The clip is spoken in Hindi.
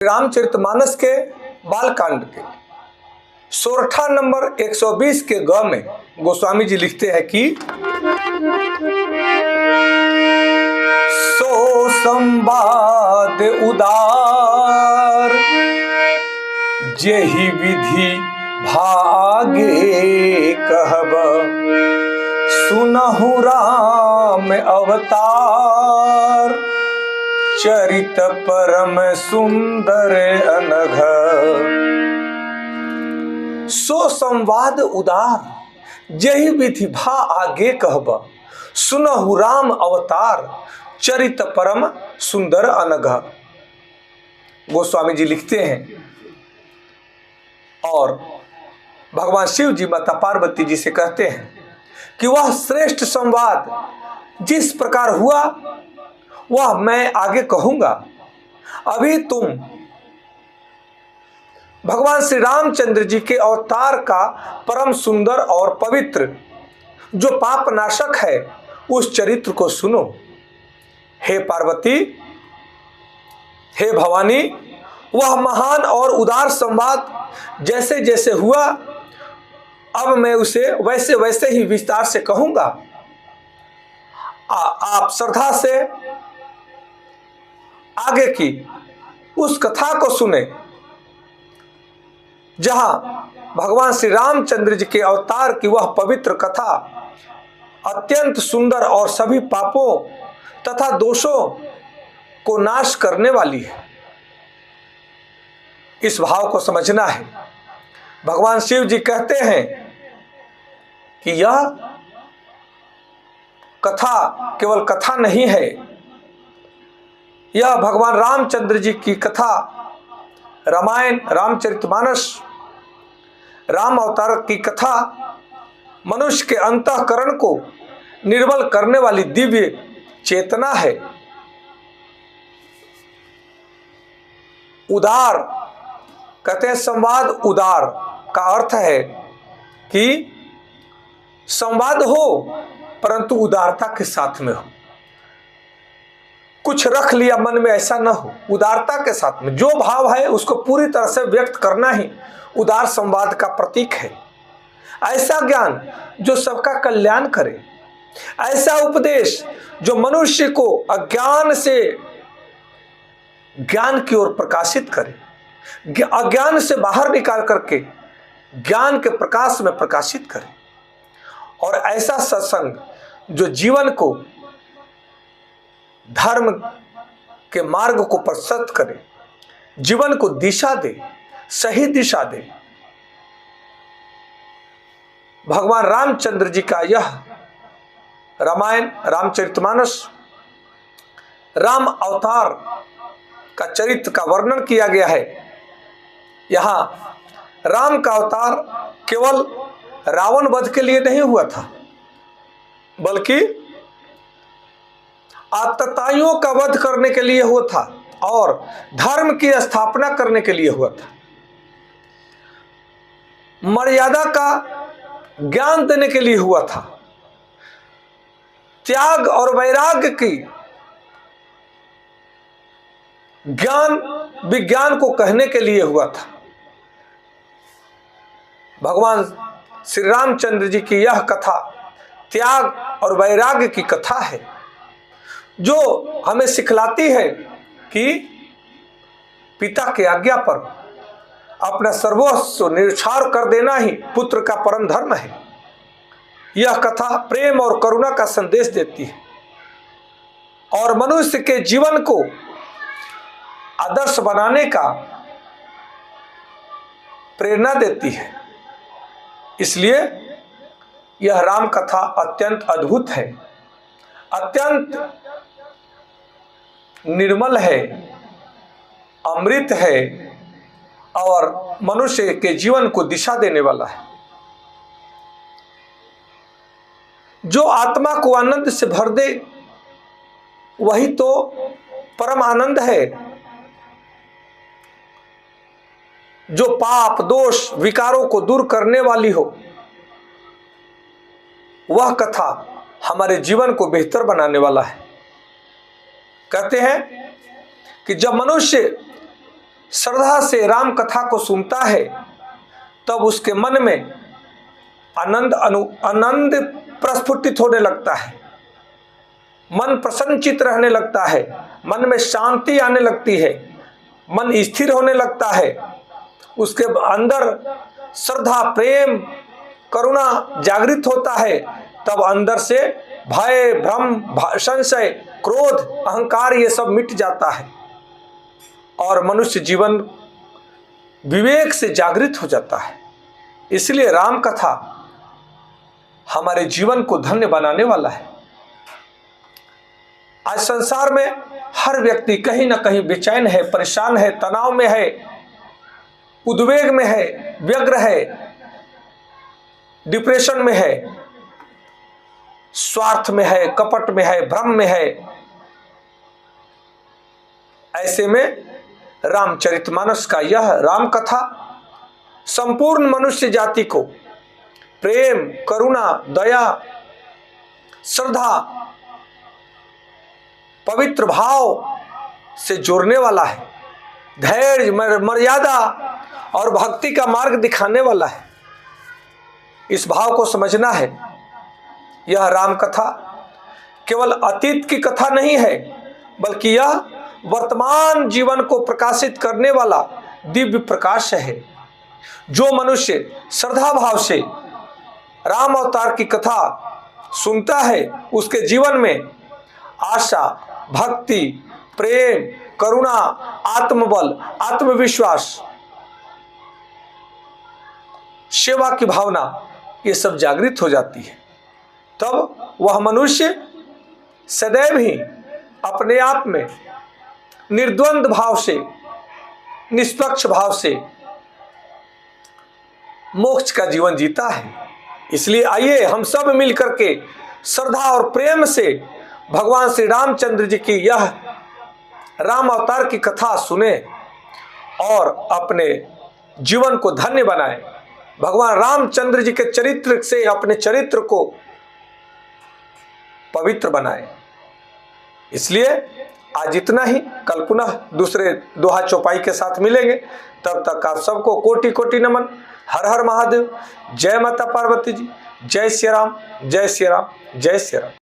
रामचरितमानस के बालकांड के सोरठा नंबर 120 के ग में गोस्वामी जी लिखते हैं कि सो संवाद उदार जेहि विधि भागे कहब सुनहु राम अवतार चरित परम सुंदर अनघ। सो संवाद उदार जेहि विधि भा आगे कहब सुनहु राम अवतार चरित परम सुंदर अनघ। गोस्वामी जी लिखते हैं और भगवान शिव जी माता पार्वती जी से कहते हैं कि वह श्रेष्ठ संवाद जिस प्रकार हुआ वह मैं आगे कहूंगा। अभी तुम भगवान श्री रामचंद्र जी के अवतार का परम सुंदर और पवित्र जो पाप नाशक है उस चरित्र को सुनो। हे पार्वती, हे भवानी, वह महान और उदार संवाद जैसे जैसे हुआ अब मैं उसे वैसे वैसे ही विस्तार से कहूंगा। आप श्रद्धा से आगे की उस कथा को सुने जहां भगवान श्री रामचंद्र जी के अवतार की वह पवित्र कथा अत्यंत सुंदर और सभी पापों तथा दोषों को नाश करने वाली है। इस भाव को समझना है। भगवान शिव जी कहते हैं कि यह कथा केवल कथा नहीं है, यह भगवान रामचंद्र जी की कथा रामायण रामचरितमानस राम अवतार की कथा मनुष्य के अंतःकरण को निर्मल करने वाली दिव्य चेतना है। उदार कहते हैं, संवाद उदार का अर्थ है कि संवाद हो परंतु उदारता के साथ में हो। कुछ रख लिया मन में ऐसा ना हो, उदारता के साथ में जो भाव है उसको पूरी तरह से व्यक्त करना ही उदार संवाद का प्रतीक है। ऐसा ज्ञान जो सबका कल्याण करे, ऐसा उपदेश जो मनुष्य को अज्ञान से ज्ञान की ओर प्रकाशित करे, अज्ञान से बाहर निकाल करके ज्ञान के प्रकाश में प्रकाशित करे, और ऐसा सत्संग जो जीवन को धर्म के मार्ग को प्रशस्त करे, जीवन को दिशा दे, सही दिशा दे। भगवान रामचंद्र जी का यह रामायण रामचरितमानस राम अवतार का चरित्र का वर्णन किया गया है। यहाँ राम का अवतार केवल रावण वध के लिए नहीं हुआ था, बल्कि आतताइयों का वध करने के लिए हुआ था और धर्म की स्थापना करने के लिए हुआ था। मर्यादा का ज्ञान देने के लिए हुआ था, त्याग और वैराग्य की ज्ञान विज्ञान को कहने के लिए हुआ था। भगवान श्री रामचंद्र जी की यह कथा त्याग और वैराग्य की कथा है, जो हमें सिखलाती है कि पिता की आज्ञा पर अपना सर्वस्व निरछार कर देना ही पुत्र का परम धर्म है। यह कथा प्रेम और करुणा का संदेश देती है और मनुष्य के जीवन को आदर्श बनाने का प्रेरणा देती है। इसलिए यह राम कथा अत्यंत अद्भुत है, अत्यंत निर्मल है, अमृत है और मनुष्य के जीवन को दिशा देने वाला है। जो आत्मा को आनंद से भर दे वही तो परम आनंद है। जो पाप दोष विकारों को दूर करने वाली हो, वह कथा हमारे जीवन को बेहतर बनाने वाला है। कहते हैं कि जब मनुष्य श्रद्धा से राम कथा को सुनता है तब उसके मन में आनंद प्रस्फुटित होने लगता है, मन प्रसन्नचित रहने लगता है, मन में शांति आने लगती है, मन स्थिर होने लगता है, उसके अंदर श्रद्धा, प्रेम, करुणा जागृत होता है। तब अंदर से भय, भ्रम, संशय, क्रोध, अहंकार ये सब मिट जाता है और मनुष्य जीवन विवेक से जागृत हो जाता है। इसलिए राम कथा हमारे जीवन को धन्य बनाने वाला है। आज संसार में हर व्यक्ति कहीं ना कहीं बेचैन है, परेशान है, तनाव में है, उद्वेग में है, व्यग्र है, डिप्रेशन में है, स्वार्थ में है, कपट में है, भ्रम में है। ऐसे में रामचरितमानस का यह राम कथा संपूर्ण मनुष्य जाति को प्रेम, करुणा, दया, श्रद्धा, पवित्र भाव से जोड़ने वाला है, धैर्य, मर्यादा और भक्ति का मार्ग दिखाने वाला है। इस भाव को समझना है। यह राम कथा केवल अतीत की कथा नहीं है, बल्कि यह वर्तमान जीवन को प्रकाशित करने वाला दिव्य प्रकाश है। जो मनुष्य श्रद्धा भाव से राम अवतार की कथा सुनता है, उसके जीवन में आशा, भक्ति, प्रेम, करुणा, आत्मबल, आत्मविश्वास, सेवा की भावना ये सब जागृत हो जाती है। तब वह मनुष्य सदैव ही अपने आप में निर्द्वंद भाव से, निष्पक्ष भाव से मोक्ष का जीवन जीता है। इसलिए आइए हम सब मिलकर के श्रद्धा और प्रेम से भगवान श्री रामचंद्र जी की यह राम अवतार की कथा सुने और अपने जीवन को धन्य बनाएं। भगवान रामचंद्र जी के चरित्र से अपने चरित्र को पवित्र बनाएं। इसलिए आज इतना ही। कल पुनः दूसरे दोहा चौपाई के साथ मिलेंगे। तब तक आप सबको कोटि कोटि नमन। हर हर महादेव। जय माता पार्वती जी। जय श्री राम, जय श्री राम, जय श्री राम।